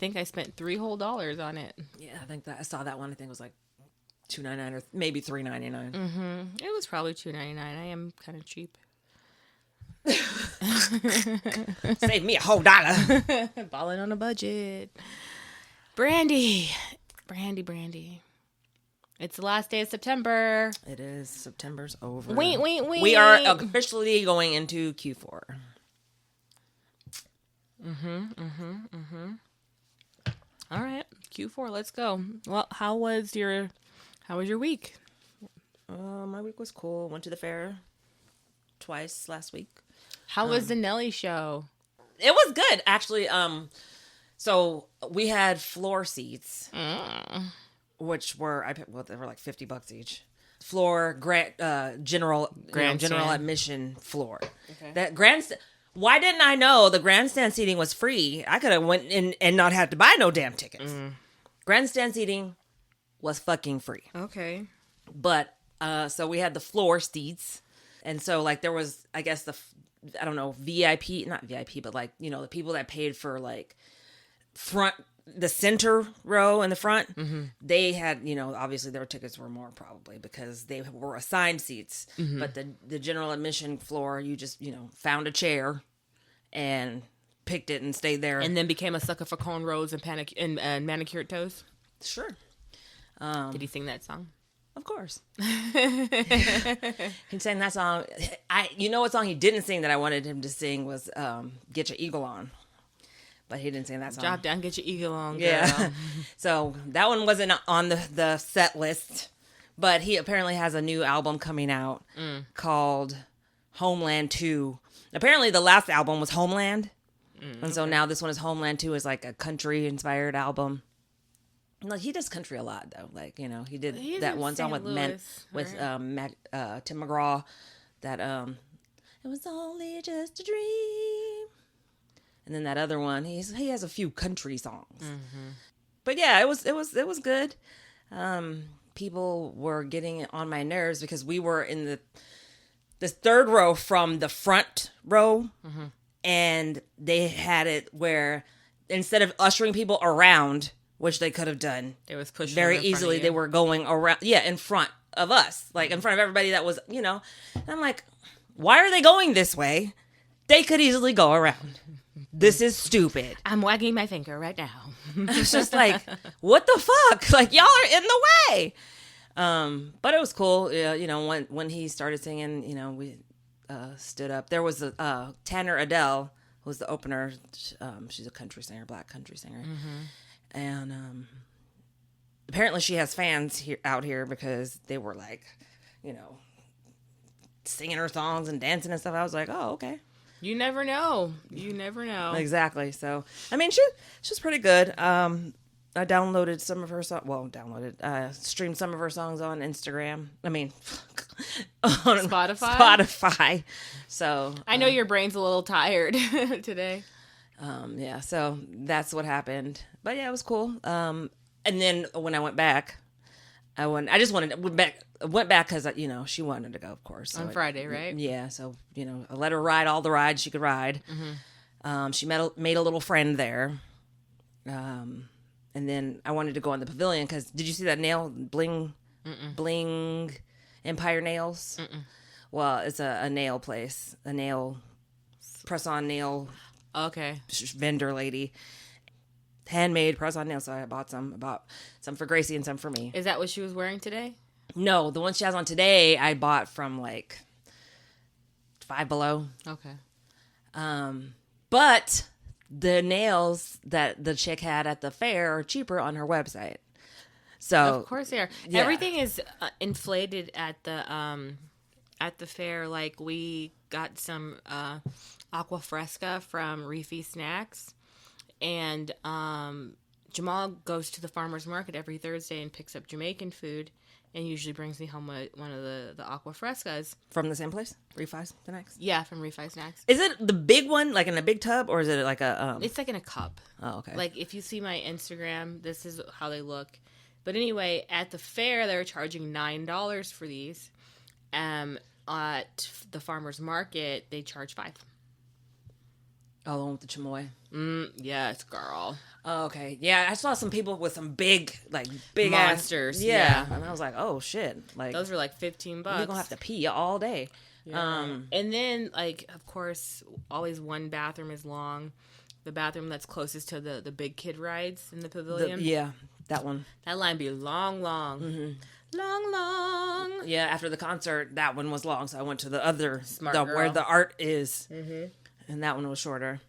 think I spent $3 whole on it. Yeah, I think that I saw that one. I think it was like $2.99 or maybe $3.99. It was probably $2.99. I am kind of cheap. Save me a whole dollar. Balling on a budget. Brandi. It's the last day of September. It is. September's over. Wait. We are officially going into Q4. All right, Q4. Let's go. Well, how was your week? My week was cool. Went to the fair twice last week. How was the Nelly show? It was good, actually. So we had floor seats, which were they were like $50 each. Floor general admission floor. Okay. That grandstand. Why didn't I know the grandstand seating was free? I could have went in and not had to buy no damn tickets. Grandstand seating was fucking free. Okay. But so we had the floor seats, and so like there was, I guess I don't know, VIP, not VIP, but like, you know, the people that paid for like the center row in the front, they had, you know, obviously their tickets were more probably because they were assigned seats. But the general admission floor, you just, you know, found a chair and picked it and stayed there. And then became a sucker for cornrows and manicured toes? Sure. Did he sing that song? Of course. He sang that song. You know what song he didn't sing that I wanted him to sing was Get Your Eagle On. But he didn't sing that song. Drop down, get your eagle on, girl. Yeah. So that one wasn't on the set list. But he apparently has a new album coming out called Homeland 2. Apparently the last album was Homeland. And so now this one is Homeland 2. Is like a country-inspired album. Like, he does country a lot, though. Like, you know, he did that one song with Tim McGraw. That, it was only just a dream. And then that other one, he has a few country songs. But yeah, it was good. People were getting on my nerves because we were in the third row from the front row, and they had it where instead of ushering people around, which they could have done, they was pushing very easily. They were going around, in front of us, like in front of everybody that was, you know. And I'm like, why are they going this way? They could easily go around. This is stupid. I'm wagging my finger right now. It's just like, what the fuck? Like, y'all are in the way. But it was cool. You know, when he started singing, you know, we stood up. There was Tanner Adele, who was the opener. She's a country singer, black country singer. And apparently she has fans out here because they were like, you know, singing her songs and dancing and stuff. I was like, oh, okay. You never know. Exactly. So, I mean, she's pretty good. I downloaded some of her songs. Well, streamed some of her songs on Instagram. I mean, on Spotify. So I know your brain's a little tired today. Yeah. So that's what happened. But yeah, it was cool. And then when I went back, went back because, you know, she wanted to go, of course. So on Friday, right? Yeah. So, you know, I let her ride all the rides she could ride. She made a little friend there. And then I wanted to go on the pavilion because did you see that nail bling Empire Nails? Well, it's a nail place, a nail press-on nail. Okay. Vendor lady. Handmade press-on nails. So I bought some for Gracie and some for me. Is that what she was wearing today? No, the one she has on today, I bought from like Five Below. Okay. But the nails that the chick had at the fair are cheaper on her website. So of course they are. Yeah. Everything is inflated at the fair. Like we got some aqua fresca from Reefy Snacks, and Jamal goes to the farmer's market every Thursday and picks up Jamaican food. And usually brings me home one of the aqua frescas. From the same place? Refi Snacks? Yeah, from Refi Snacks. Is it the big one, like in a big tub, or is it like a... It's like in a cup. Oh, okay. Like, if you see my Instagram, this is how they look. But anyway, at the fair, they were charging $9 for these. At the farmer's market, they charge $5. Oh, the one with the chamoy. Yes, girl. Oh, okay. Yeah, I saw some people with some big Monsters. Ass, Yeah. And I was like, oh, shit. Like, those were like $15. You're going to have to pee all day. Yeah. And then, like, of course, always one bathroom is long. The bathroom that's closest to the big kid rides in the pavilion. That one. That line be long. Mm-hmm. Long. Yeah, after the concert, that one was long. So I went to the other, Smart girl. where the art is. Mm-hmm. And that one was shorter.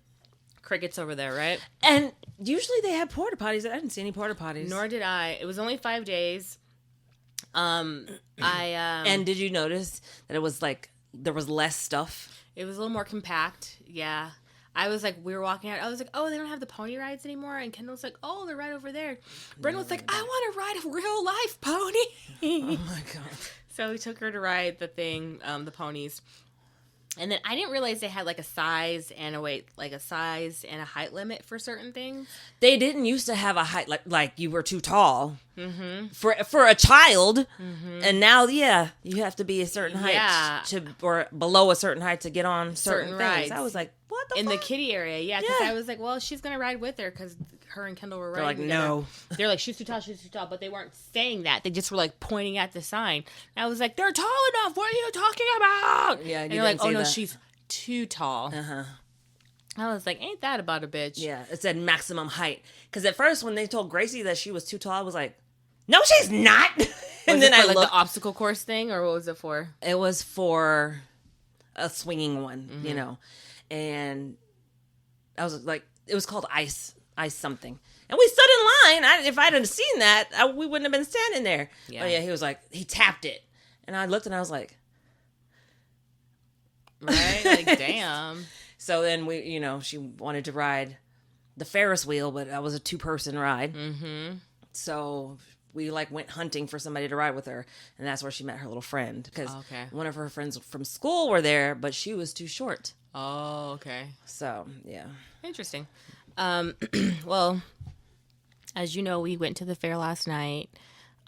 Crickets over there, right? And usually they have porta potties. I didn't see any porta potties. Nor did I. It was only 5 days. And did you notice that it was like there was less stuff? It was a little more compact. Yeah. I was like, we were walking out. I was like, oh, they don't have the pony rides anymore. And Kendall's like, oh, they're right over there. Brenda was like, I want to ride a real life pony. Oh my God. So we took her to ride the thing, the ponies. And then I didn't realize they had like a size and a height limit for certain things. They didn't used to have a height like you were too tall for a child, and now you have to be a certain height or below a certain height to get on certain things. Rides. I was like, what the in fuck? The kiddie area, because I was like, well, she's gonna ride with her because her and Kendall were riding. They're like, no. They're like, she's too tall, but they weren't saying that. They just were like pointing at the sign. And I was like, they're tall enough. What are you talking about? Yeah, and they're like, oh no, she's too tall. I was like, ain't that about a bitch? Yeah, it said maximum height. Because at first, when they told Gracie that she was too tall, I was like, no, she's not. And then I looked, the obstacle course thing, or what was it for? It was for a swinging one, you know. And I was like, it was called ice something. And we stood in line. If I'd have seen that, we wouldn't have been standing there. Yeah. But yeah, he was like, he tapped it. And I looked and I was like, right? Like, damn. So then she wanted to ride the Ferris wheel, but that was a 2-person ride. Mm-hmm. So we went hunting for somebody to ride with her. And that's where she met her little friend. Because one of her friends from school were there, but she was too short. Oh, okay. So, yeah. Interesting. Well, as you know, we went to the fair last night.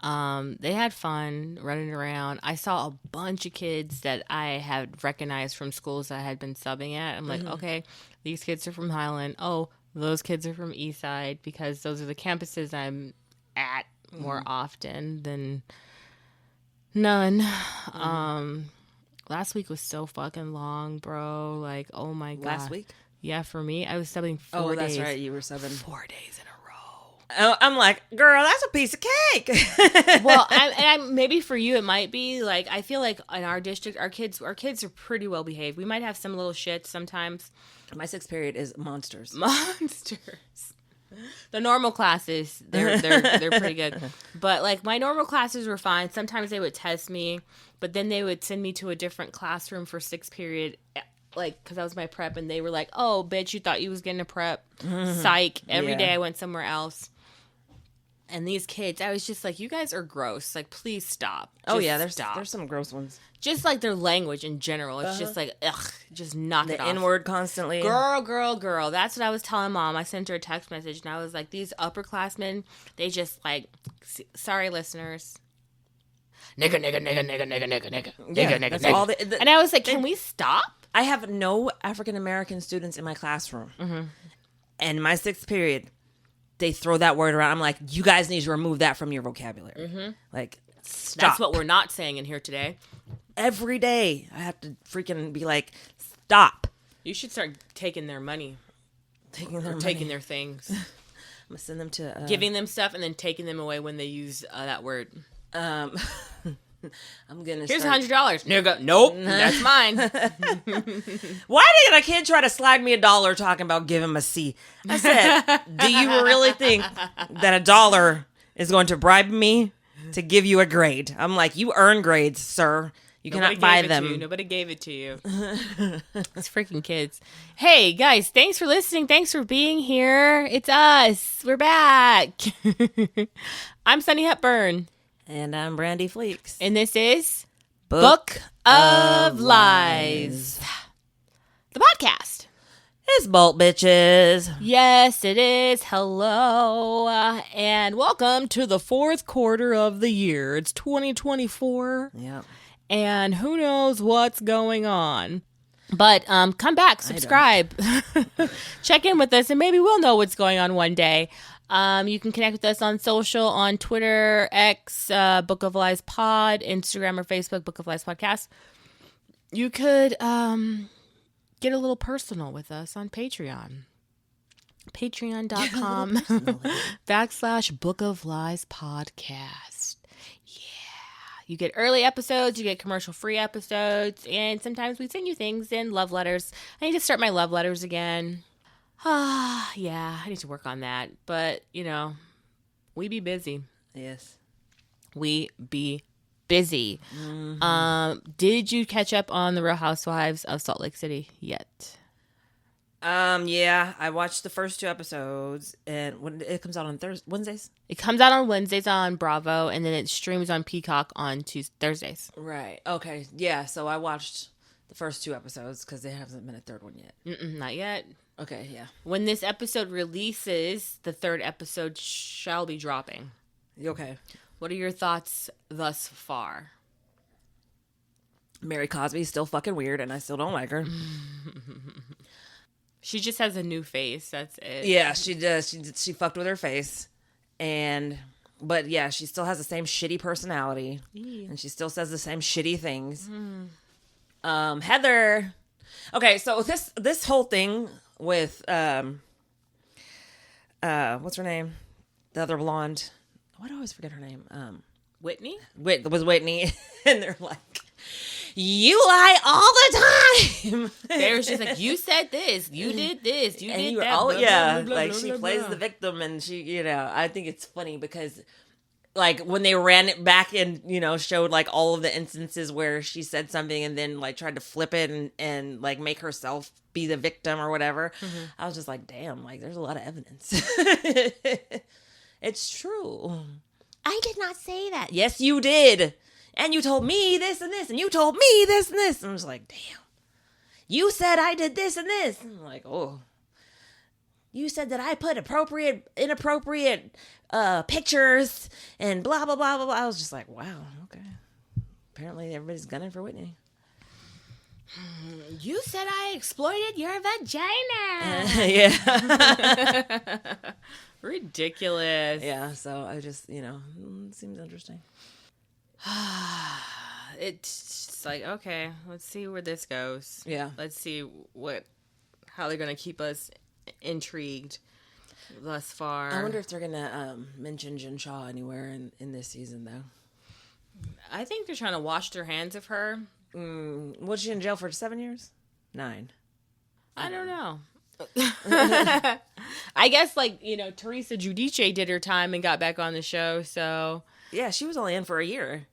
They had fun running around. I saw a bunch of kids that I had recognized from schools that I had been subbing at. I'm like, okay, these kids are from Highland. Oh, those kids are from Eastside, because those are the campuses I'm at more often than none. Last week was so fucking long, bro. Like, oh my God. Last week? Yeah, for me. I was subbing 4 days. Oh, that's right. You were subbing 4 days in a row. I'm like, girl, that's a piece of cake. Well, maybe for you it might be. Like, I feel like in our district, our kids are pretty well behaved. We might have some little shit sometimes. My 6th period is monsters. The normal classes, they're pretty good. But like my normal classes were fine. Sometimes they would test me, but then they would send me to a different classroom for 6th period, like, because that was my prep, and they were like, oh, bitch, you thought you was getting a prep. Psych. Every day I went somewhere else. And these kids, I was just like, you guys are gross. Like, please stop. There's some gross ones. Just like their language in general. It's just like, ugh, just knock it off. The N-word constantly. Girl. That's what I was telling Mom. I sent her a text message, and I was like, these upperclassmen, they just like, sorry, listeners. Nigga. That's all and I was like, can we stop? I have no African-American students in my classroom. And my 6th period, they throw that word around. I'm like, you guys need to remove that from your vocabulary. Like, stop. That's what we're not saying in here today. Every day, I have to freaking be like, stop. You should start taking their money. Taking their things. I'm going to send them to... giving them stuff and then taking them away when they use that word. I'm going to Here's $100. Nigga, nope, that's mine. Why did a kid try to slide me $1 talking about give him a C? I said, do you really think that $1 is going to bribe me to give you a grade? I'm like, you earn grades, sir. You cannot buy them. Nobody gave it to you. It's freaking kids. Hey, guys, thanks for listening. Thanks for being here. It's us. We're back. I'm Sunny Hepburn. And I'm Brandi Fleeks. And this is Book of Lies. The podcast. It's Bolt Bitches. Yes, it is. Hello. And welcome to the 4th quarter of the year. It's 2024. Yep. And who knows what's going on. But come back, subscribe, check in with us, and maybe we'll know what's going on one day. You can connect with us on social, on Twitter, X, Book of Lies Pod, Instagram or Facebook, Book of Lies Podcast. You could get a little personal with us on Patreon. Patreon.com/ Book of Lies Podcast. You get early episodes, you get commercial-free episodes, and sometimes we send you things in love letters. I need to start my love letters again. Yeah, I need to work on that. But, we be busy. Yes. We be busy. Mm-hmm. Did you catch up on The Real Housewives of Salt Lake City yet? Yeah, I watched the first 2 episodes, and when it comes out on Wednesdays? It comes out on Wednesdays on Bravo, and then it streams on Peacock on Thursdays. Right. Okay. Yeah, so I watched the first 2 episodes because there hasn't been a third one yet. Not yet. Okay, yeah. When this episode releases, the 3rd episode shall be dropping. Okay. What are your thoughts thus far? Mary Cosby's still fucking weird, and I still don't like her. She just has a new face. That's it. Yeah, she does. She fucked with her face, but yeah, she still has the same shitty personality, and she still says the same shitty things. Heather. Okay, so this whole thing with what's her name? The other blonde. Why do I always forget her name? Whitney? Was Whitney, and they're like, you lie all the time. They were just like, you said this, you did this, you did that. Oh, blah, yeah. blah, blah, like blah, she blah, plays blah. the victim, and she, I think it's funny because, like, when they ran it back and, showed like all of the instances where she said something and then like tried to flip it and like make herself be the victim or whatever, I was just like, damn, like there's a lot of evidence. It's true. I did not say that. Yes, you did. And you told me this and this, and you told me this and this. And I was like, damn. You said I did this and this. And I'm like, oh. You said that I put inappropriate pictures and blah, blah, blah, blah, blah. I was just like, wow, okay. Apparently everybody's gunning for Whitney. You said I exploited your vagina. Yeah. Ridiculous. Yeah, so I just, it seems interesting. It's just like, okay, let's see where this goes. Yeah. Let's see how they're going to keep us intrigued thus far. I wonder if they're going to mention Jen Shaw anywhere in this season, though. I think they're trying to wash their hands of her. Was she in jail for 7 years? 9. I don't know. I guess, Teresa Giudice did her time and got back on the show, so... Yeah, she was only in for a year.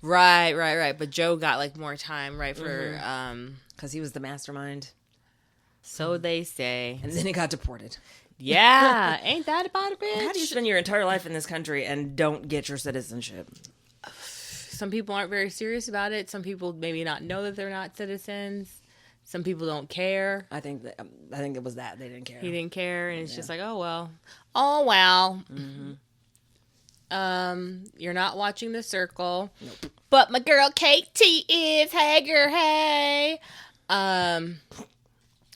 Right. But Joe got, more time, right, for... Because he was the mastermind. So they say. And then he got deported. Yeah. Ain't that about a bitch? How do you spend your entire life in this country and don't get your citizenship? Some people aren't very serious about it. Some people maybe not know that they're not citizens. Some people don't care. I think it was that. They didn't care. He didn't care, and it's just like, oh, well. Oh, well. Mm-hmm. You're not watching The Circle. Nope. But my girl Katie is. Hey, girl, hey.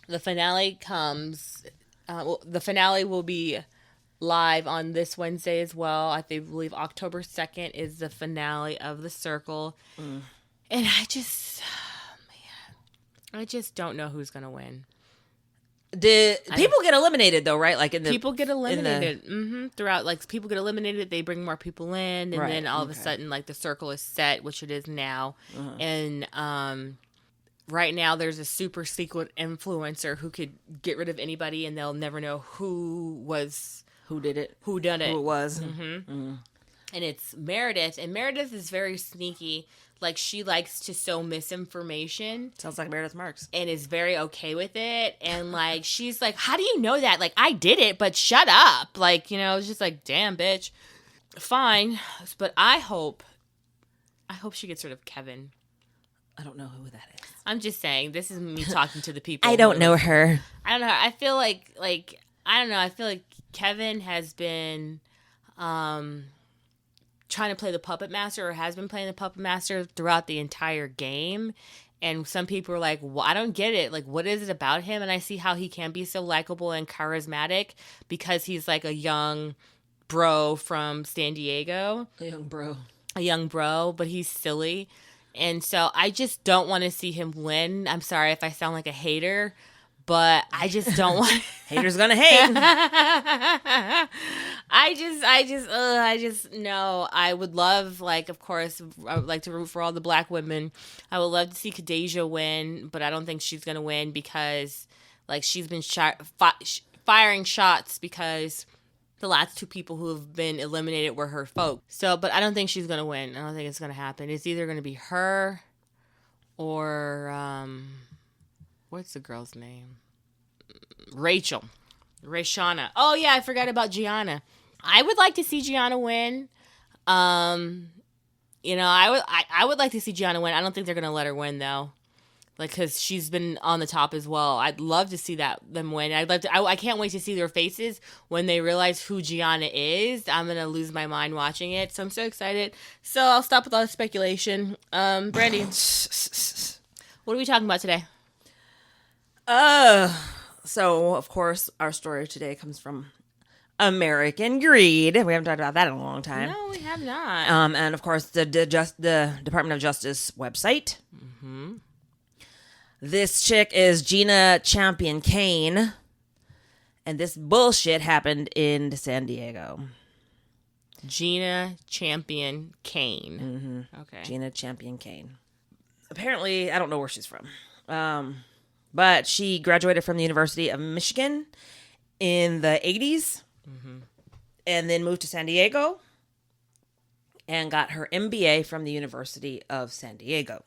The finale comes. The finale will be live on this Wednesday as well. I believe October 2nd is the finale of The Circle. And I just don't know who's going to win. Did people get eliminated though, right? Like people get eliminated throughout. Like people get eliminated, they bring more people in, and then all of a sudden, like the circle is set, which it is now. And right now, there's a super secret influencer who could get rid of anybody, and they'll never know who did it, who done it, who it was. And it's Meredith, and Meredith is very sneaky. Like, she likes to sow misinformation. Sounds like Meredith Marks. And is very okay with it. And, like, she's like, how do you know that? Like, I did it, but shut up. Like, it's just like, damn, bitch. Fine. But I hope she gets rid of Kevin. I don't know who that is. I'm just saying, this is me talking to the people. I don't know her. I don't know. I feel like, I don't know. I feel like Kevin has been, trying to play the puppet master, or has been playing the puppet master throughout the entire game, And some people are like, well, I don't get it. Like, what is it about him? And I see how he can be so likable and charismatic because he's like a young bro from San Diego. A young bro. But he's silly. And so I just don't want to see him win. I'm sorry if I sound like a hater, but I just don't want. Haters gonna hate. I just no. I would love, like, of course, I would like to root for all the black women. I would love to see Khadijah win, but I don't think she's gonna win because, like, she's been firing shots because the last two people who have been eliminated were her folk. So, but I don't think she's gonna win. I don't think it's gonna happen. It's either gonna be her or what's the girl's name? Rayshana. Oh yeah, I forgot about Gianna. I would like to see Gianna win. You know, I would like to see Gianna win. I don't think they're gonna let her win though, like, because she's been on the top as well. I'd love to see them win. I can't wait to see their faces when they realize who Gianna is. I'm gonna lose my mind watching it, so I'm so excited. So I'll stop with all the speculation. Brandi, what are we talking about today? So of course our story today comes from American Greed. We haven't talked about that in a long time. No, we have not. And of course the Department of Justice website. Mm-hmm. This chick is Gina Champion-Cain, and this bullshit happened in San Diego. Gina Champion-Cain. Mm-hmm. Okay. Gina Champion-Cain. Apparently, I don't know where she's from. But she graduated from the University of Michigan in the 80s, mm-hmm. and then moved to San Diego and got her MBA from the University of San Diego.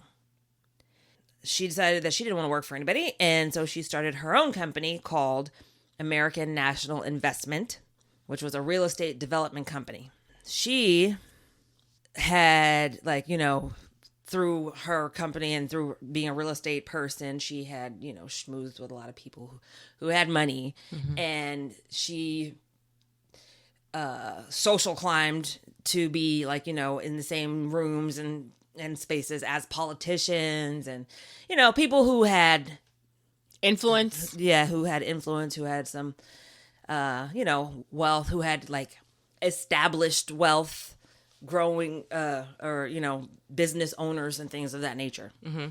She decided that she didn't want to work for anybody, and so she started her own company called American National Investment, which was a real estate development company. She had, like, you know, through her company and through being a real estate person, she had, you know, schmoozed with a lot of people who had money, mm-hmm. and she social climbed to be, like, you know, in the same rooms and spaces as politicians and, you know, people who had influence. Yeah, who had influence, who had some, you know, wealth, who had, like, established wealth, growing, or, you know, business owners and things of that nature. Mm-hmm.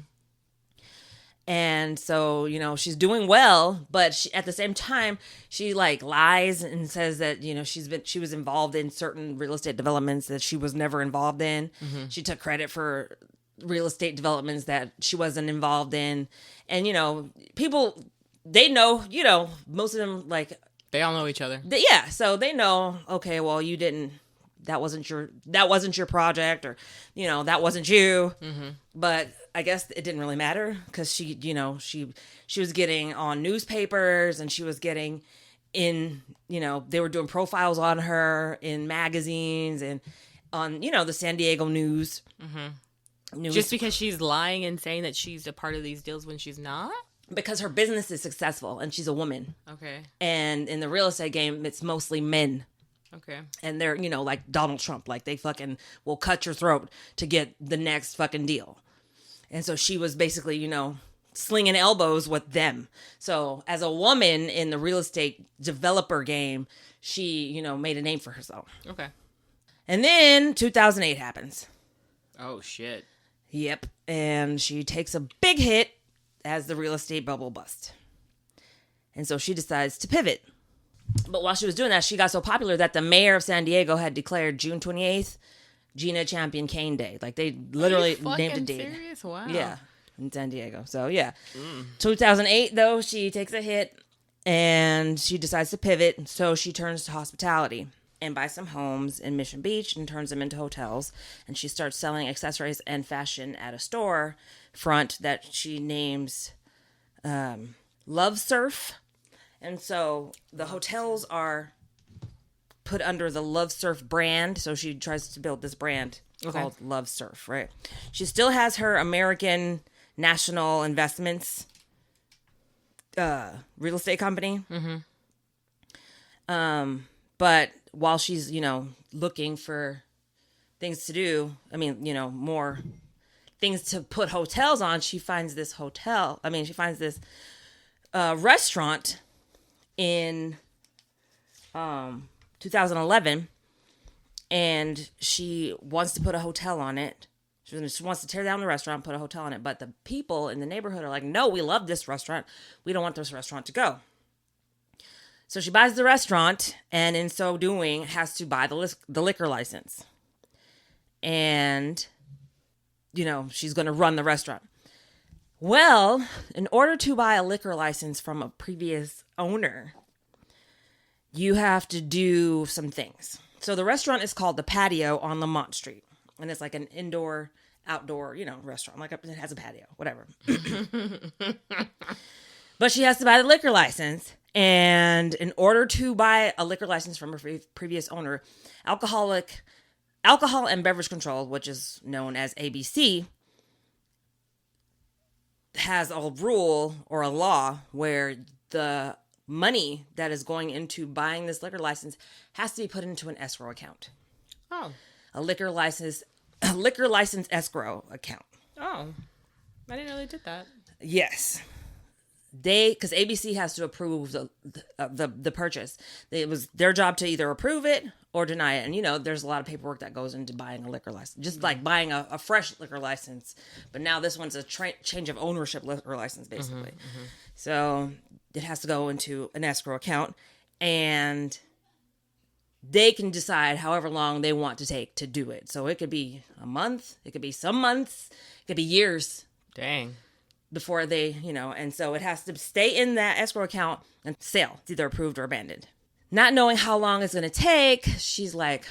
And so, you know, she's doing well, but she, at the same time, she, like, lies and says that, you know, she was involved in certain real estate developments that she was never involved in. Mm-hmm. She took credit for real estate developments that she wasn't involved in. And, you know, people, they know, you know, most of them, like, they all know each other. Yeah. So they know, okay, well, you didn't, that wasn't your project, or, you know, that wasn't you. Mm-hmm. But I guess it didn't really matter because she, you know, she was getting on newspapers, and she was getting in, you know, they were doing profiles on her in magazines and on, you know, the San Diego news. Mm-hmm. Just because she's lying and saying that she's a part of these deals when she's not? Because her business is successful and she's a woman. Okay. And in the real estate game, it's mostly men. Okay. And they're, you know, like Donald Trump, like, they fucking will cut your throat to get the next fucking deal. And so she was basically, you know, slinging elbows with them. So as a woman in the real estate developer game, she, you know, made a name for herself. Okay. And then 2008 happens. Oh, shit. Yep. And she takes a big hit as the real estate bubble busts. And so she decides to pivot. But while she was doing that, she got so popular that the mayor of San Diego had declared June 28th Gina Champion-Cain Day. Like, they literally named a date. Serious? Wow. Yeah, in San Diego. So, yeah. 2008, though, she takes a hit and she decides to pivot. So she turns to hospitality and buys some homes in Mission Beach and turns them into hotels. And she starts selling accessories and fashion at a store front that she names Love Surf. And so the hotels are put under the Love Surf brand. So she tries to build this brand called Love Surf, right? She still has her American National Investments real estate company. Mm-hmm. But while she's, you know, looking for things to do, I mean, you know, more things to put hotels on, she finds this restaurant in 2011, and she wants to put a hotel on it. She wants to tear down the restaurant, put a hotel on it, but the people in the neighborhood are like, no, we love this restaurant. We don't want this restaurant to go. So she buys the restaurant, and in so doing, has to buy the liquor license. And, she's going to run the restaurant. Well, in order to buy a liquor license from a previous owner, you have to do some things. So the restaurant is called The Patio on Lamont Street. And it's like an indoor, outdoor, restaurant. Like it has a patio, whatever. But she has to buy the liquor license. And in order to buy a liquor license from a previous owner, Alcohol and Beverage Control, which is known as ABC, has a rule or a law where the money that is going into buying this liquor license has to be put into an escrow account. Oh. A liquor license escrow account. Oh. I didn't know they did that. Yes. Because ABC has to approve the purchase. It was their job to either approve it or deny it. And, there's a lot of paperwork that goes into buying a liquor license. Just like buying a fresh liquor license. But now this one's a change of ownership liquor license, basically. So it has to go into an escrow account. And they can decide however long they want to take to do it. So it could be a month. It could be some months. It could be years. Dang. Before they, and so it has to stay in that escrow account and sell. It's either approved or abandoned. Not knowing how long it's going to take, she's like,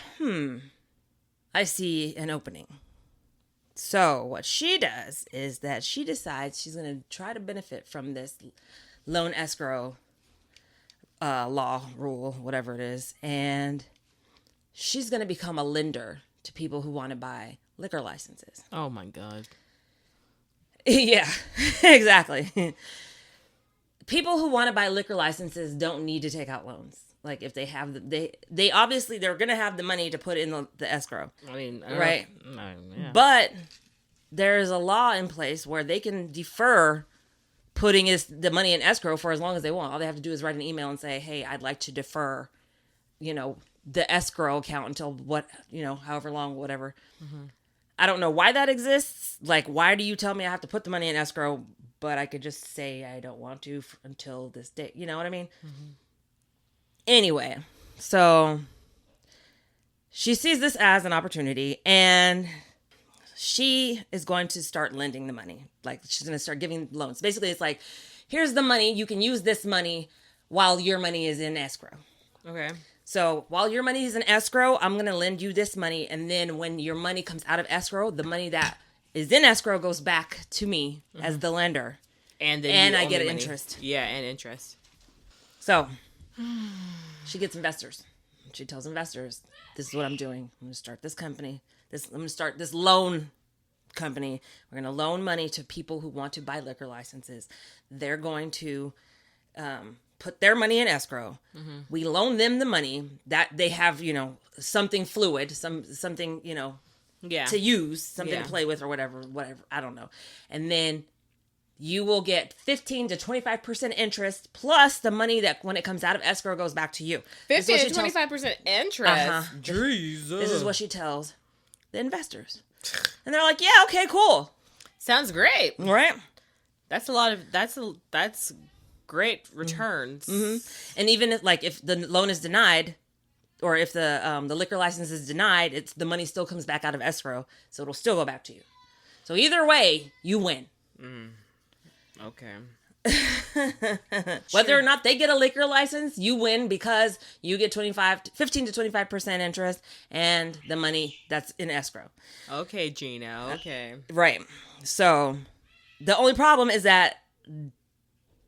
I see an opening. So what she does is that she decides she's going to try to benefit from this loan escrow law, rule, whatever it is. And she's going to become a lender to people who want to buy liquor licenses. Oh, my God. Yeah, exactly. People who want to buy liquor licenses don't need to take out loans. Like if they have, they obviously they're going to have the money to put in the escrow. I mean, right? Yeah. But there is a law in place where they can defer putting the money in escrow for as long as they want. All they have to do is write an email and say, hey, I'd like to defer, the escrow account until however long, whatever. Mm-hmm. I don't know why that exists. Like, why do you tell me I have to put the money in escrow, but I could just say I don't want to until this date? You know what I mean? Mm-hmm. Anyway, so she sees this as an opportunity, and she is going to start lending the money. Like, she's going to start giving loans. Basically, it's like, here's the money. You can use this money while your money is in escrow. Okay. So while your money is in escrow, I'm going to lend you this money. And then when your money comes out of escrow, the money that is in escrow goes back to me as the lender. And then I get interest. Yeah, and interest. So she gets investors. She tells investors, this is what I'm doing. I'm going to start this company. I'm going to start this loan company. We're going to loan money to people who want to buy liquor licenses. They're going to put their money in escrow. Mm-hmm. We loan them the money that they have, something fluid, something, to use, something to play with or whatever. I don't know. And then you will get 15 to 25% interest plus the money that when it comes out of escrow goes back to you. 15 to 25% interest? Uh-huh. Jesus. This is what she tells the investors. And they're like, yeah, okay, cool. Sounds great. Right? That's a lot of, that's great returns. Mm-hmm. And even if the loan is denied, or if the liquor license is denied, the money still comes back out of escrow, so it'll still go back to you. So either way, you win. Mm. Okay. Whether or not they get a liquor license, you win because you get 15 to 25% interest and the money that's in escrow. Okay, Gina. Okay. Right. So the only problem is that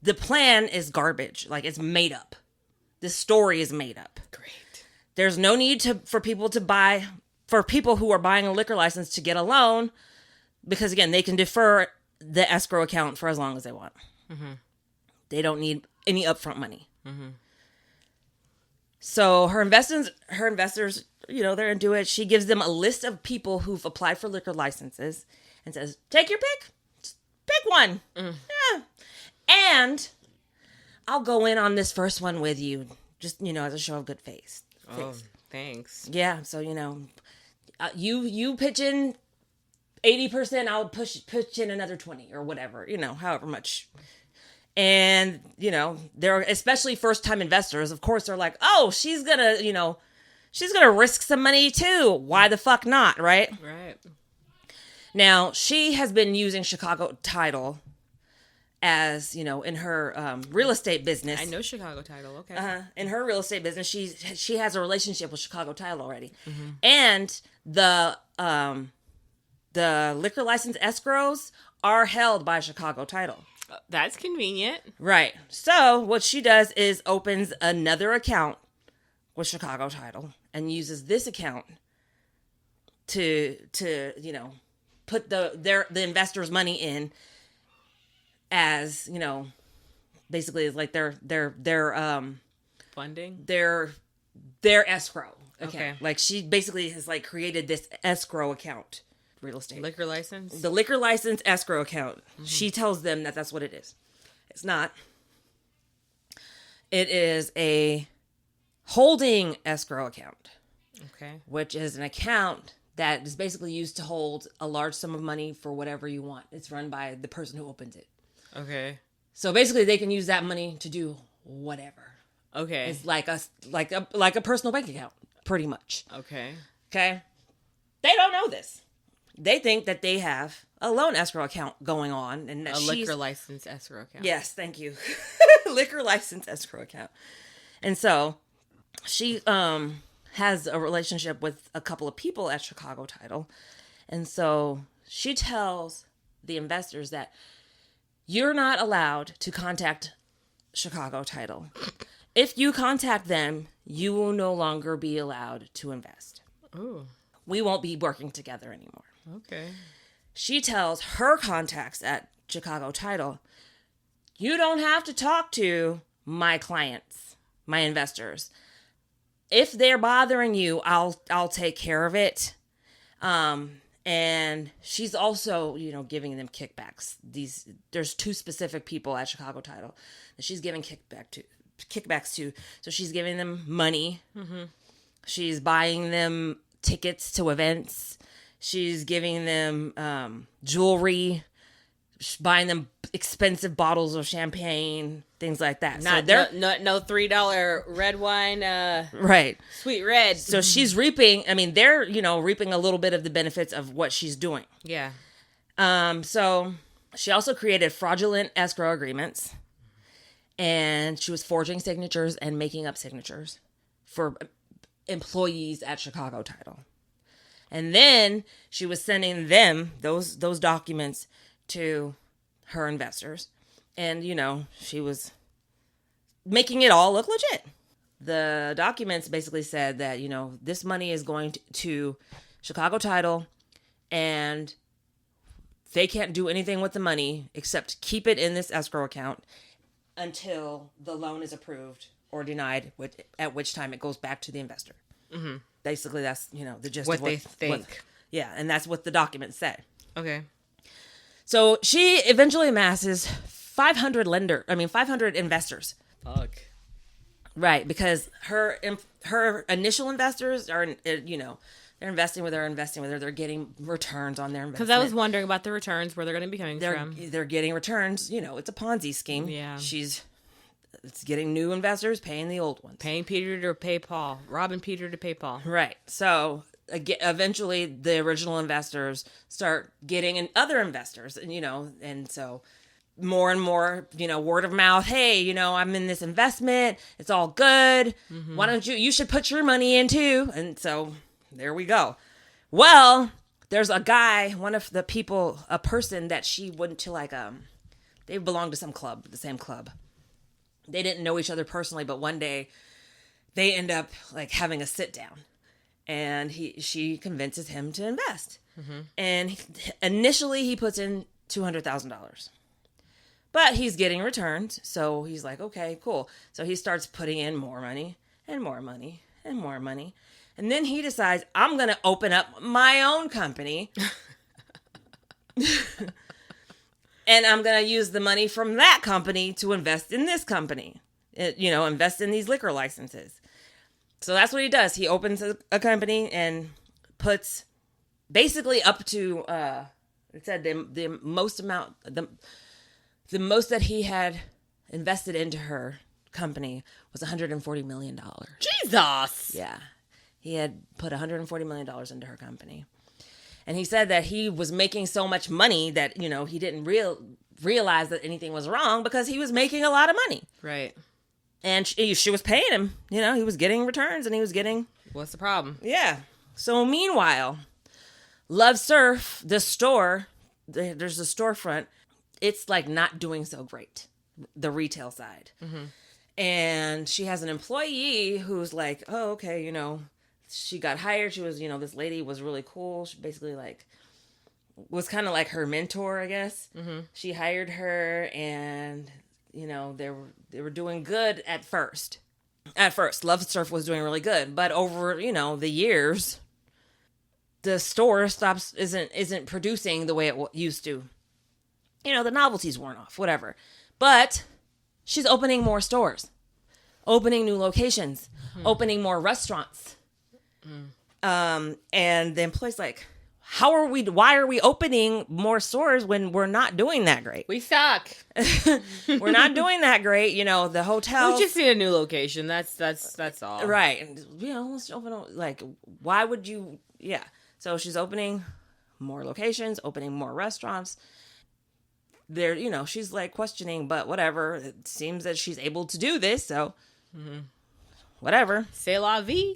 the plan is garbage. Like, it's made up. The story is made up. Great. There's no need for people who are buying a liquor license to get a loan because, again, they can defer the escrow account for as long as they want. Mm-hmm. They don't need any upfront money. Mm-hmm. So her investors, they're into it. She gives them a list of people who've applied for liquor licenses, and says, take your pick. Just pick one. Yeah. And I'll go in on this first one with you. Just, as a show of good faith. Oh, thanks. Yeah. So, you pitch in 80%, I'll pitch in another 20 or whatever, however much. And, they're especially first time investors. Of course, they're like, oh, she's going to risk some money too. Why the fuck not? Right. Right. Now, she has been using Chicago Title as, in her real estate business. I know Chicago Title. Okay. In her real estate business, she has a relationship with Chicago Title already. Mm-hmm. And the liquor license escrows are held by Chicago Title. That's convenient. Right. So what she does is opens another account with Chicago Title and uses this account to put the investors' money in as, basically it's like their funding, their escrow account. Okay. Like she basically has like created this escrow account. Real estate liquor license, the liquor license escrow account. Mm-hmm. She tells them that that's what it is. It's not. It is a holding escrow account. Okay. Which is an account that is basically used to hold a large sum of money for whatever you want. It's run by the person who opens it. Okay. So basically they can use that money to do whatever. Okay. It's like a personal bank account, pretty much. Okay. Okay. They don't know this. They think that they have a loan escrow account going on. And that a liquor license escrow account. Yes, thank you. Liquor license escrow account. And so she has a relationship with a couple of people at Chicago Title. And so she tells the investors that you're not allowed to contact Chicago Title. If you contact them, you will no longer be allowed to invest. Ooh. We won't be working together anymore. Okay. She tells her contacts at Chicago Title, you don't have to talk to my clients, my investors. If they're bothering you, I'll take care of it. And she's also, giving them kickbacks. There's two specific people at Chicago Title that she's giving kickbacks to. So she's giving them money. Mm-hmm. She's buying them tickets to events. She's giving them jewelry, buying them expensive bottles of champagne, things like that. No $3 red wine, right? Sweet red. So she's reaping. I mean, they're reaping a little bit of the benefits of what she's doing. Yeah. So she also created fraudulent escrow agreements, and she was forging signatures and making up signatures for employees at Chicago Title. And then she was sending them those documents to her investors. And, she was making it all look legit. The documents basically said that, this money is going to Chicago Title and they can't do anything with the money except keep it in this escrow account until the loan is approved or denied, at which time it goes back to the investor. Mm-hmm. Basically, that's, the gist of what they think. And that's what the documents say. Okay. So she eventually amasses 500 investors. Fuck. Right, because her initial investors are, they're investing with her. They're getting returns on their investment. Because I was wondering about the returns, where they're going to be coming from. They're getting returns. It's a Ponzi scheme. Yeah. It's getting new investors, paying the old ones. Paying Peter to pay Paul. Robbing Peter to pay Paul. Right. So eventually the original investors start getting other investors, and so more and more, word of mouth. Hey, I'm in this investment. It's all good. Mm-hmm. Why don't you should put your money in too. And so there we go. Well, there's a guy, a person that she went to they belonged to some club, the same club. They didn't know each other personally, but one day they end up having a sit down, and she convinces him to invest. Mm-hmm. And initially he puts in $200,000, but he's getting returns. So he's like, okay, cool. So he starts putting in more money and more money and more money. And then he decides, I'm going to open up my own company And I'm going to use the money from that company to invest in this company. Invest in these liquor licenses. So that's what he does. He opens a company and puts basically up to, it said the most amount, the most that he had invested into her company was $140 million. Jesus! Yeah. He had put $140 million into her company. And he said that he was making so much money that, he didn't realize that anything was wrong because he was making a lot of money. Right. And she was paying him. He was getting returns and he was getting... What's the problem? Yeah. So meanwhile, Love Surf, the store, there's a storefront. It's like not doing so great, the retail side. Mm-hmm. And she has an employee who's like, oh, okay, she got hired. She was, this lady was really cool. She basically was kind of like her mentor, I guess. Mm-hmm. She hired her and, they were doing good at first. At first, Love Surf was doing really good. But over, the years, the store isn't producing the way it used to. The novelties worn off, whatever. But she's opening more stores, opening new locations, opening more restaurants. And the employee's like, why are we opening more stores when we're not doing that great? We suck. We're not doing that great. The hotel. We just need a new location. That's all. Right. Let's open, why would you? Yeah. So she's opening more locations, opening more restaurants. There, she's questioning, but whatever. It seems that she's able to do this. So whatever. C'est la vie.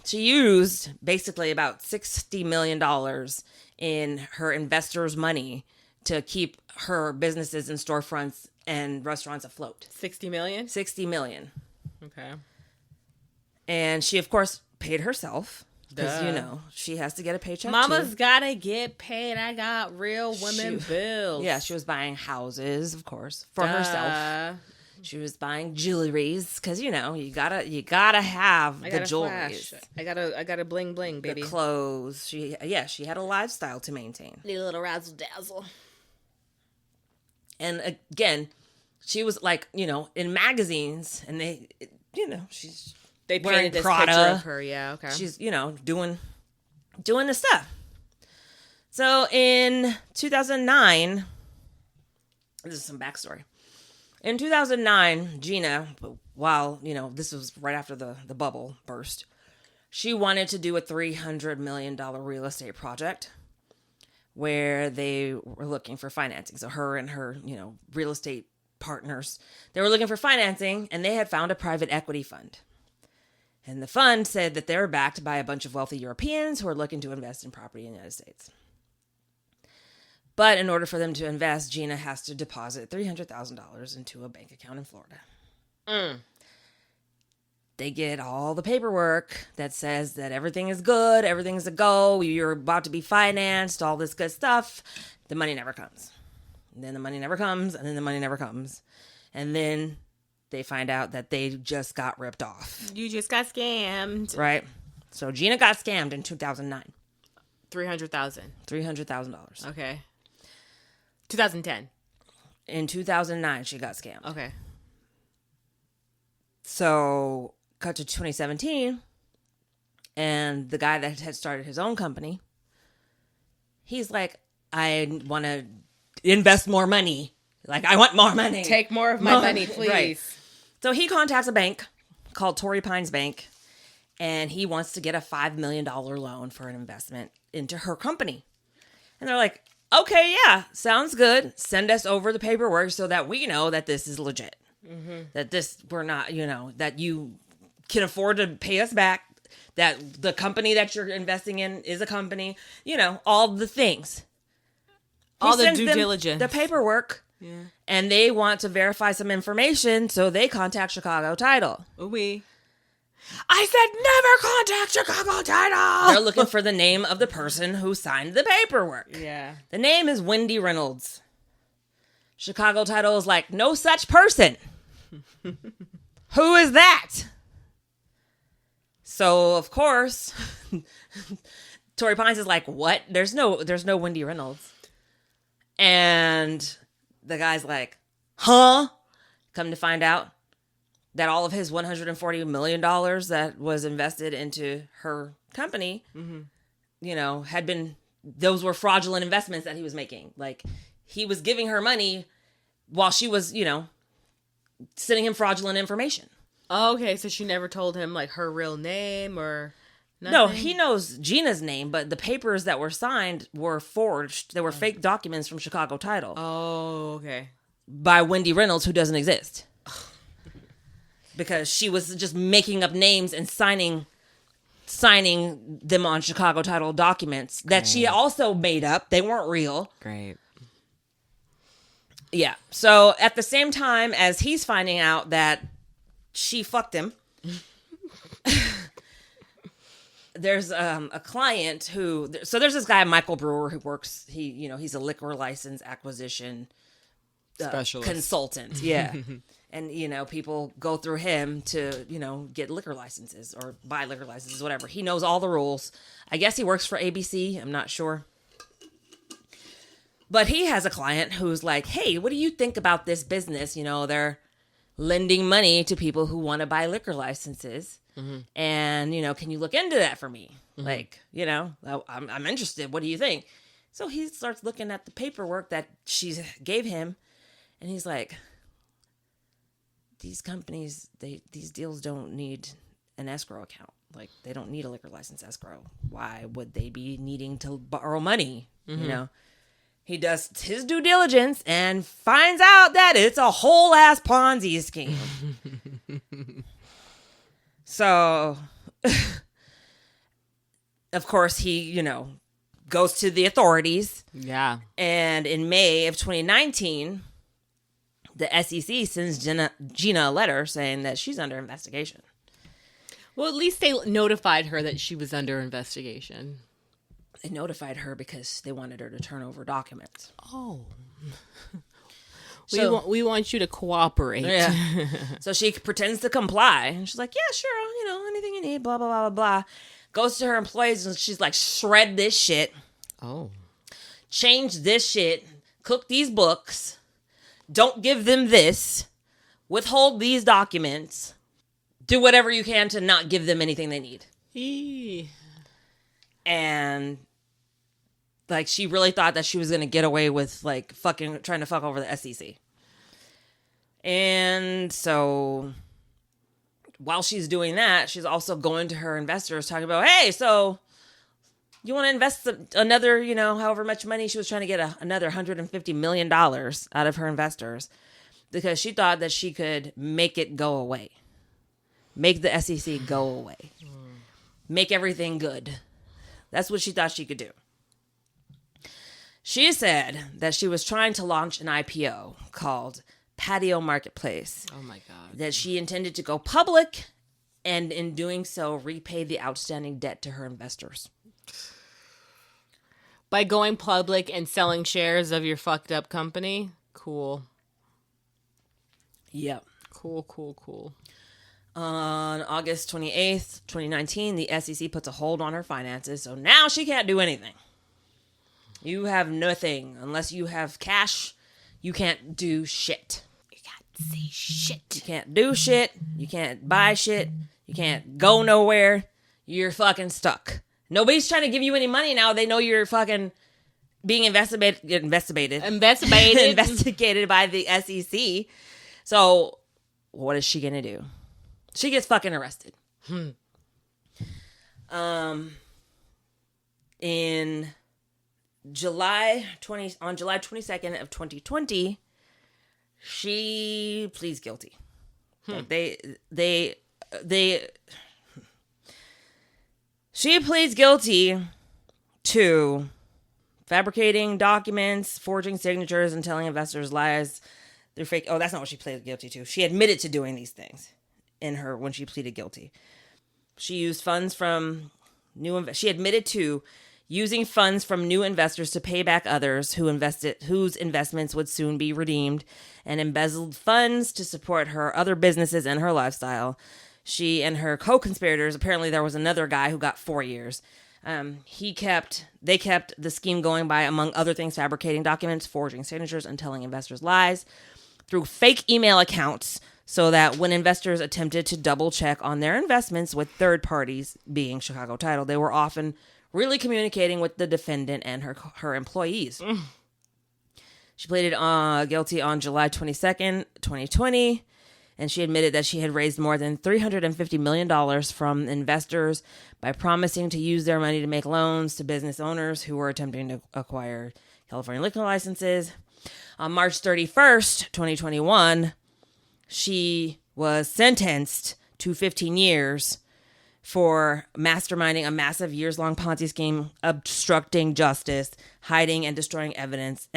She used basically about $60 million in her investors' money to keep her businesses and storefronts and restaurants afloat. 60 million? 60 million. Okay. And she, of course, paid herself. Because, she has to get a paycheck, Mama's too. gotta get paid. I got real women bills. Yeah, she was buying houses, of course, for herself. She was buying jewelries because you gotta have the jewelries. I gotta bling bling, baby. The clothes. She had a lifestyle to maintain. Need a little razzle dazzle. And again, she was in magazines, and they painted this Prada. picture of her. Yeah, okay. She's doing the stuff. So in 2009, this is some backstory. In 2009, Gina, while, this was right after the bubble burst, she wanted to do a $300 million real estate project where they were looking for financing. So her and her, real estate partners, they were looking for financing and they had found a private equity fund. And the fund said that they were backed by a bunch of wealthy Europeans who are looking to invest in property in the United States. But in order for them to invest, Gina has to deposit $300,000 into a bank account in Florida. They get all the paperwork that says that everything is good, everything's a go, you're about to be financed, all this good stuff. The money never comes. And then the money never comes, and then the money never comes. And then they find out that they just got ripped off. You just got scammed. Right. So Gina got scammed in 2009. $300,000. $300,000. Okay. 2010. In 2009, she got scammed. Okay. So, cut to 2017, and the guy that had started his own company, he's like, I want to invest more money. I want more money. Take more of my money, please. Right. So, he contacts a bank called Torrey Pines Bank, and he wants to get a $5 million loan for an investment into her company. And they're like, okay, yeah, sounds good. Send us over the paperwork so that we know that this is legit. Mm-hmm. That we're not, that you can afford to pay us back. That the company that you're investing in is a company, all the things. All the due diligence. The paperwork. Yeah. And they want to verify some information, so they contact Chicago Title. Oui. I said never contact Chicago Title. They're looking for the name of the person who signed the paperwork. Yeah. The name is Wendy Reynolds. Chicago Title is like, no such person. Who is that? So, of course, Tory Pines is like, what? There's no Wendy Reynolds. And the guy's like, huh? Come to find out that all of his $140 million that was invested into her company, you know, those were fraudulent investments that he was making. Like, he was giving her money while she was, you know, sending him fraudulent information. Oh, okay, so she never told him, like, her real name or nothing? No, he knows Gina's name, but the papers that were signed were forged. They were fake documents from Chicago Title. Oh, okay. By Wendy Reynolds, who doesn't exist. Because she was just making up names and signing them on Chicago Title documents that she also made up. They weren't real. Great. Yeah. So at the same time as he's finding out that she fucked him, there's a client who, so there's this guy, Michael Brewer, who works, he's a liquor license acquisition specialist consultant. Yeah. And, you know, people go through him to, you know, get liquor licenses or buy liquor licenses, whatever. He knows all the rules. I guess he works for ABC. I'm not sure. But he has a client who's like, hey, what do you think about this business? You know, they're lending money to people who want to buy liquor licenses. And, you know, can you look into that for me? Like, you know, I'm interested. What do you think? So he starts looking at the paperwork that she gave him. And he's like, these companies, these deals don't need an escrow account. Like, they don't need a liquor license escrow. Why would they be needing to borrow money? You know, he does his due diligence and finds out that it's a whole ass Ponzi scheme. So, of course, he, you know, goes to the authorities. Yeah. And in May of 2019, the SEC sends Gina a letter saying that she's under investigation. Well, at least they notified her that she was under investigation. They notified her because they wanted her to turn over documents. Oh. So, we want you to cooperate. Yeah. So she pretends to comply. And she's like, yeah, sure. You know, anything you need, blah, blah, blah, blah, blah. Goes to her employees and she's like, shred this shit. Oh. Change this shit. Cook these books. Don't give them this. Withhold these documents. Do whatever you can to not give them anything they need. And like, she really thought that she was going to get away with like fucking trying to fuck over the SEC. And so while she's doing that, she's also going to her investors talking about, hey, so you want to invest another, you know, however much money. She was trying to get another $150 million out of her investors because she thought that she could make it go away. Make the SEC go away. Make everything good. That's what she thought she could do. She said that she was trying to launch an IPO called Patio Marketplace. Oh my God. That she intended to go public and in doing so repay the outstanding debt to her investors. By going public and selling shares of your fucked up company? Cool. Yep. Cool. On August 28th, 2019, the SEC puts a hold on her finances, so now she can't do anything. You have nothing. Unless you have cash, you can't do shit. You can't say shit. You can't do shit. You can't buy shit. You can't go nowhere. You're fucking stuck. Nobody's trying to give you any money now. They know you're fucking being investigated by the SEC. So what is she gonna do? She gets fucking arrested. In July 22nd of 2020, she pleads guilty. She pleads guilty to fabricating documents, forging signatures, and telling investors lies. They're fake. Oh, that's not what she pleaded guilty to. She admitted to doing these things when she pleaded guilty. She used funds from she admitted to using funds from new investors to pay back others whose investments would soon be redeemed, and embezzled funds to support her other businesses and her lifestyle. She and her co-conspirators, apparently there was another guy who got 4 years, They kept the scheme going by, among other things, fabricating documents, forging signatures, and telling investors lies through fake email accounts, so that when investors attempted to double check on their investments with third parties, being Chicago Title, they were often really communicating with the defendant and her employees. She pleaded guilty on July 22nd, 2020, and she admitted that she had raised more than $350 million from investors by promising to use their money to make loans to business owners who were attempting to acquire California liquor licenses. On March 31st, 2021, she was sentenced to 15 years for masterminding a massive years-long Ponzi scheme, obstructing justice, hiding and destroying evidence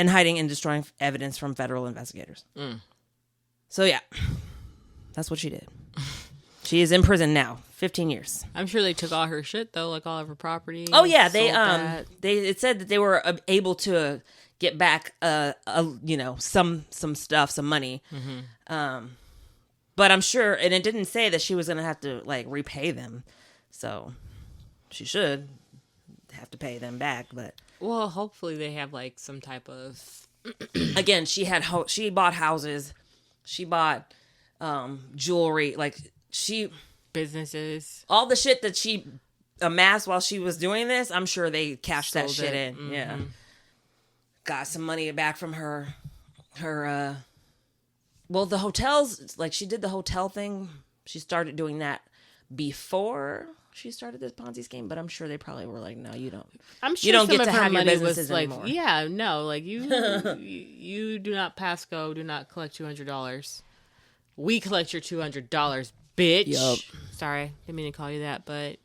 from federal investigators. So yeah, that's what she did. She is in prison now, 15 years. I'm sure they took all her shit though, like all of her property. Oh yeah, it said that they were able to get back some stuff, some money. But I'm sure, and it didn't say that she was going to have to like repay them. So she should have to pay them back, but well, hopefully they have like some type of again, she bought houses, she bought jewelry, like businesses, all the shit that she amassed while she was doing this. I'm sure they cashed that shit in. Mm-hmm. Yeah. Got some money back from her well, the hotels, like she did the hotel thing. She started doing that before she started this Ponzi scheme, but I'm sure they probably were like, no, you don't. I'm sure you don't some get to of her have your money businesses was like, anymore. yeah, no, like you do not pass go, do not collect $200. We collect your $200, bitch. Yep. Sorry, didn't mean to call you that, but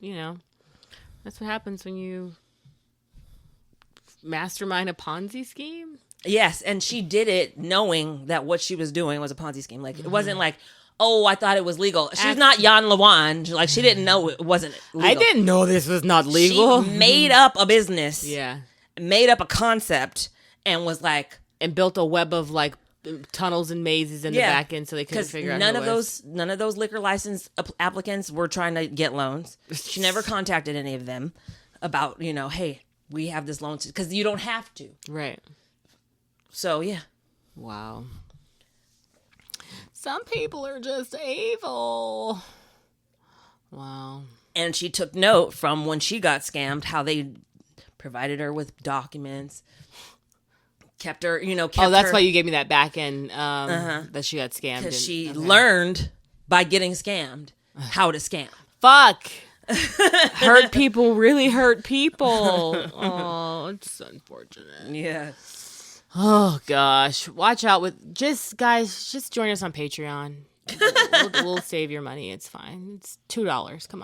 that's what happens when you mastermind a Ponzi scheme. Yes, and she did it knowing that what she was doing was a Ponzi scheme. Like, it wasn't like, oh, I thought it was legal. She's not Jan Lewan. Like, she didn't know it wasn't legal. I didn't know this was not legal. She made up a business. Yeah. Made up a concept and was like... And built a web of, like, tunnels and mazes in the back end so they couldn't figure out none of those liquor license applicants were trying to get loans. She never contacted any of them about, hey, we have this loan, because you don't have to. Right. So, yeah. Wow. Some people are just evil. Wow. And she took note from when she got scammed, how they provided her with documents, kept her, that's why you gave me that back end that she got scammed. Because she learned by getting scammed how to scam. Fuck. Hurt people really hurt people. Oh, it's unfortunate. Yeah. Oh gosh, watch out with just join us on Patreon. We'll save your money. It's fine. It's $2. Come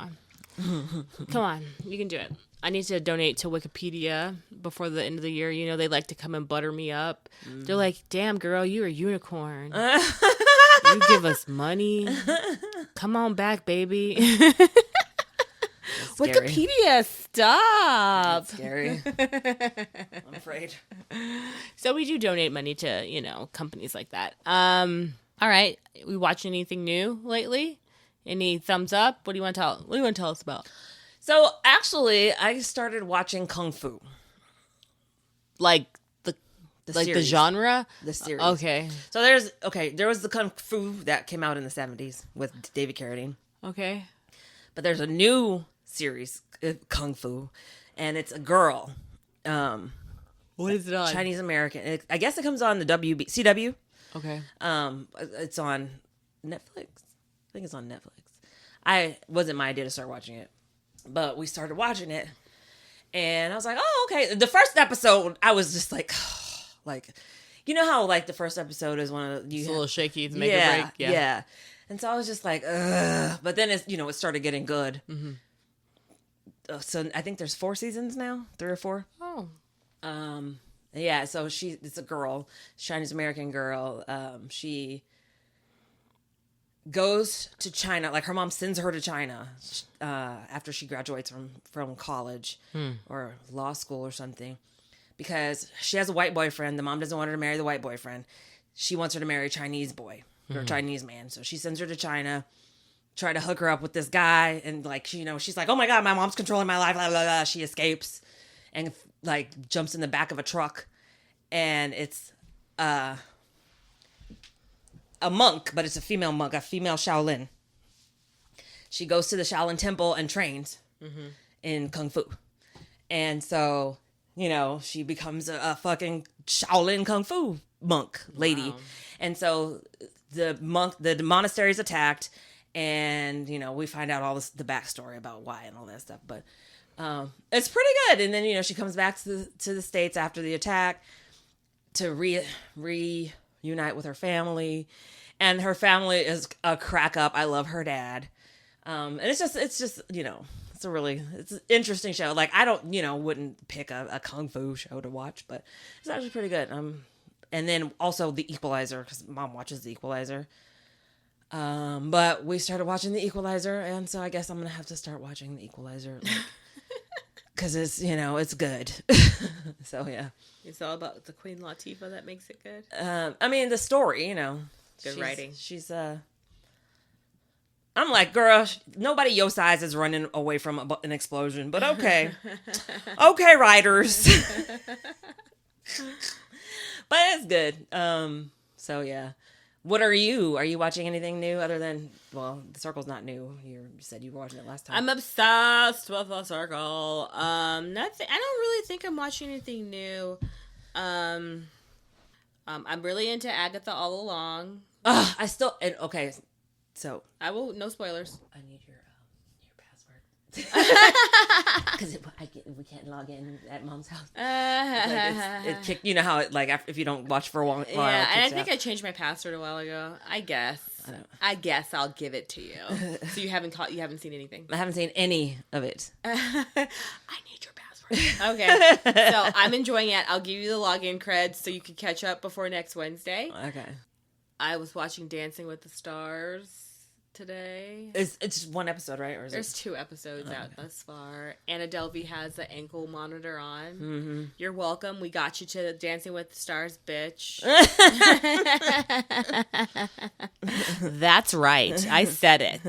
on, you can do it. I need to donate to Wikipedia before the end of the year. They like to come and butter me up. They're like, "Damn girl, you're a unicorn. You give us money. Come on back, baby." Wikipedia, stop. That's scary. I'm afraid. So we do donate money to, companies like that. All right. We watch anything new lately? Any thumbs up? What do you want to tell us about? So actually, I started watching Kung Fu. Like the series. genre? The series. Okay. So there was the Kung Fu that came out in the 70s with David Carradine. Okay. But there's a new series, Kung Fu, and it's a girl. What is it on? Chinese American. I guess it comes on the CW. Okay. It's on Netflix. I think it's on Netflix. It wasn't my idea to start watching it, but we started watching it, and I was like, oh, okay. The first episode, I was just like, how like the first episode is one of it's a little shaky to make a break. Yeah. And so I was just like, ugh. But then it started getting good. Mm-hmm. So I think there's 4 seasons now, 3 or 4. Oh. Yeah. So it's a girl, Chinese American girl. She goes to China. Like her mom sends her to China after she graduates from college or law school or something, because she has a white boyfriend. The mom doesn't want her to marry the white boyfriend. She wants her to marry a Chinese boy or Chinese man. So she sends her to China try to hook her up with this guy, and like, you know, she's like, oh my god, my mom's controlling my life, blah, blah, blah. She escapes and like jumps in the back of a truck, and it's a monk, but it's a female monk, a female Shaolin. She goes to the Shaolin temple and trains in Kung Fu. And so, you know, she becomes a fucking Shaolin Kung Fu monk lady. Wow. And so the monastery is attacked, and, you know, we find out all the backstory about why and all that stuff. But it's pretty good. And then, you know, she comes back to the States after the attack to reunite with her family. And her family is a crack up. I love her dad. And it's just, you know, it's an interesting show. Like, I don't, you know, wouldn't pick a Kung Fu show to watch, but it's actually pretty good. And then also The Equalizer, because Mom watches The Equalizer. But we started watching The Equalizer, and so I guess I'm going to have to start watching The Equalizer. Like, because it's, you know, it's good. So, yeah. It's all about the Queen Latifah that makes it good? I mean, the story, you know. Good writing. She's, I'm like, girl, nobody your size is running away from an explosion, but okay. Okay, writers. But it's good. So, yeah. What are you? Are you watching anything new other than, well, The Circle's not new. You said you were watching it last time. I'm obsessed with The Circle. Nothing. I don't really think I'm watching anything new. I'm really into Agatha all along. Okay, so. I will, no spoilers. I need your password. Because we can't log in at Mom's house. It kicked, you know how it, like, if you don't watch for a while. Yeah, and I think I changed my password a while ago. I guess I'll give it to you. So you haven't seen anything? I haven't seen any of it. I need your password. Okay. So I'm enjoying it. I'll give you the login creds so you can catch up before next Wednesday. Okay. I was watching Dancing with the Stars today. It's one episode, right? Or There's 2 episodes out thus far. Anna Delvey has the ankle monitor on. Mm-hmm. You're welcome. We got you to Dancing with the Stars, bitch. That's right. I said it.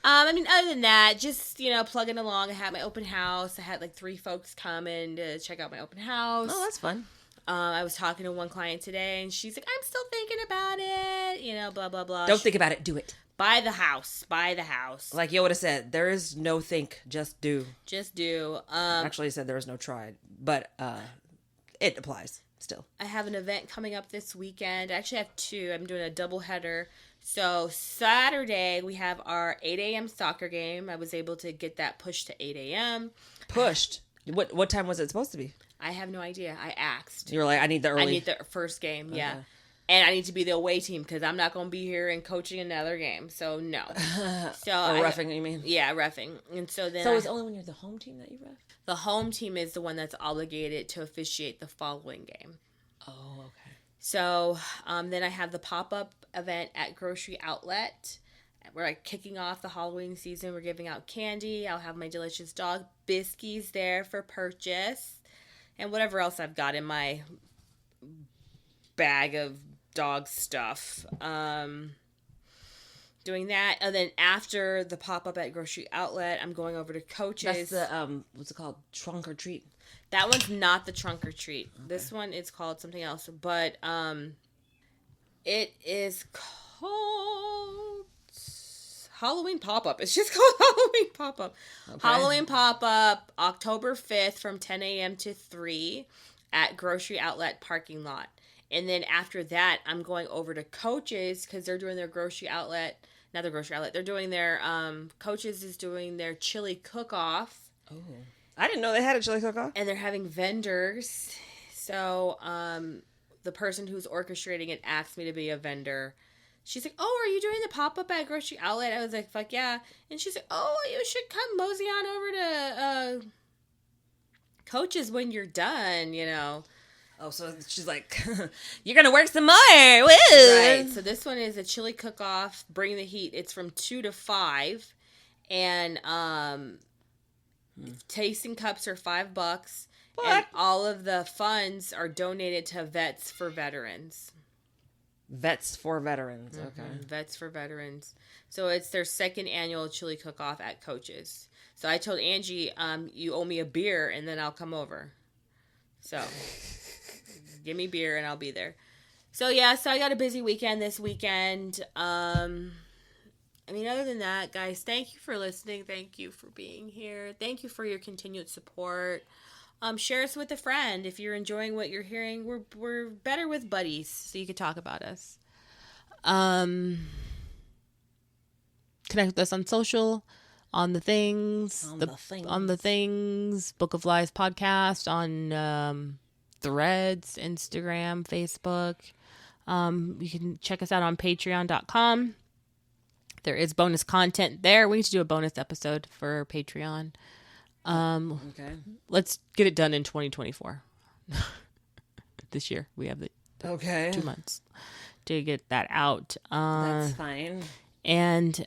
I mean, other than that, just, you know, plugging along. I had my open house. I had like 3 folks come in to check out my open house. Oh, that's fun. I was talking to one client today, and she's like, I'm still thinking about it. You know, blah, blah, blah. Don't think about it. Do it. Buy the house. Buy the house. Like Yoda said, there is no think, just do. Just do. Actually, he said there is no try, but it applies still. I have an event coming up this weekend. I actually have 2. I'm doing a double header. So Saturday, we have our 8 a.m. soccer game. I was able to get that pushed to 8 a.m. Pushed? What time was it supposed to be? I have no idea. I asked. You were like, I need the early. I need the first game, yeah. Okay. And I need to be the away team because I'm not going to be here and coaching another game. So, no. Reffing, you mean? Yeah, reffing. And so then. So it's only when you're the home team that you ref? The home team is the one that's obligated to officiate the following game. Oh, okay. So then I have the pop-up event at Grocery Outlet. We're like kicking off the Halloween season. We're giving out candy. I'll have my delicious dog biscuits there for purchase. And whatever else I've got in my bag of dog stuff. Doing that. And then after the pop-up at Grocery Outlet, I'm going over to Coach's. That's the, what's it called? Trunk or treat? That one's not the trunk or treat. Okay. This one is called something else. But it is called Halloween Pop-Up. It's just called Halloween Pop-Up. Okay. Halloween Pop-Up, October 5th from 10 a.m. to 3 at Grocery Outlet parking lot. And then after that, I'm going over to Coach's because they're doing their Grocery Outlet. Not their Grocery Outlet. They're doing their, Coach's is doing their chili cook-off. Oh. I didn't know they had a chili cook-off. And they're having vendors. So, the person who's orchestrating it asked me to be a vendor. She's like, oh, are you doing the pop-up at Grocery Outlet? I was like, fuck yeah. And she's like, oh, you should come mosey on over to Coach's when you're done, you know. Oh, so she's like, you're going to work some more. Woo! Right. So this one is a chili cook-off, Bring the Heat. It's from 2 to 5. And tasting cups are $5. What? And all of the funds are donated to Vets for Veterans. Vets for Veterans. Okay. Vets for Veterans. So it's their second annual chili cook-off at Coach's. So I told Angie, you owe me a beer and then I'll come over. So give me beer and I'll be there. So yeah, so I got a busy weekend this weekend. I mean, other than that, guys, thank you for listening. Thank you for being here. Thank you for your continued support. Share us with a friend if you're enjoying what you're hearing. We're better with buddies, so you can talk about us. Connect with us on social, on the things, Book of Lies podcast, on Threads, Instagram, Facebook. You can check us out on patreon.com. There is bonus content there. We need to do a bonus episode for Patreon. Okay. Let's get it done in 2024. This year we have 2 months to get that out. That's fine. And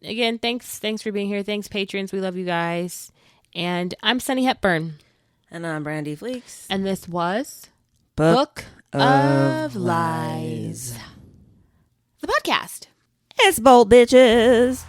again, thanks for being here. Thanks, patrons. We love you guys. And I'm Sunny Hepburn. And I'm Brandi Fleeks. And this was Book of Lies, the podcast. It's bold, bitches.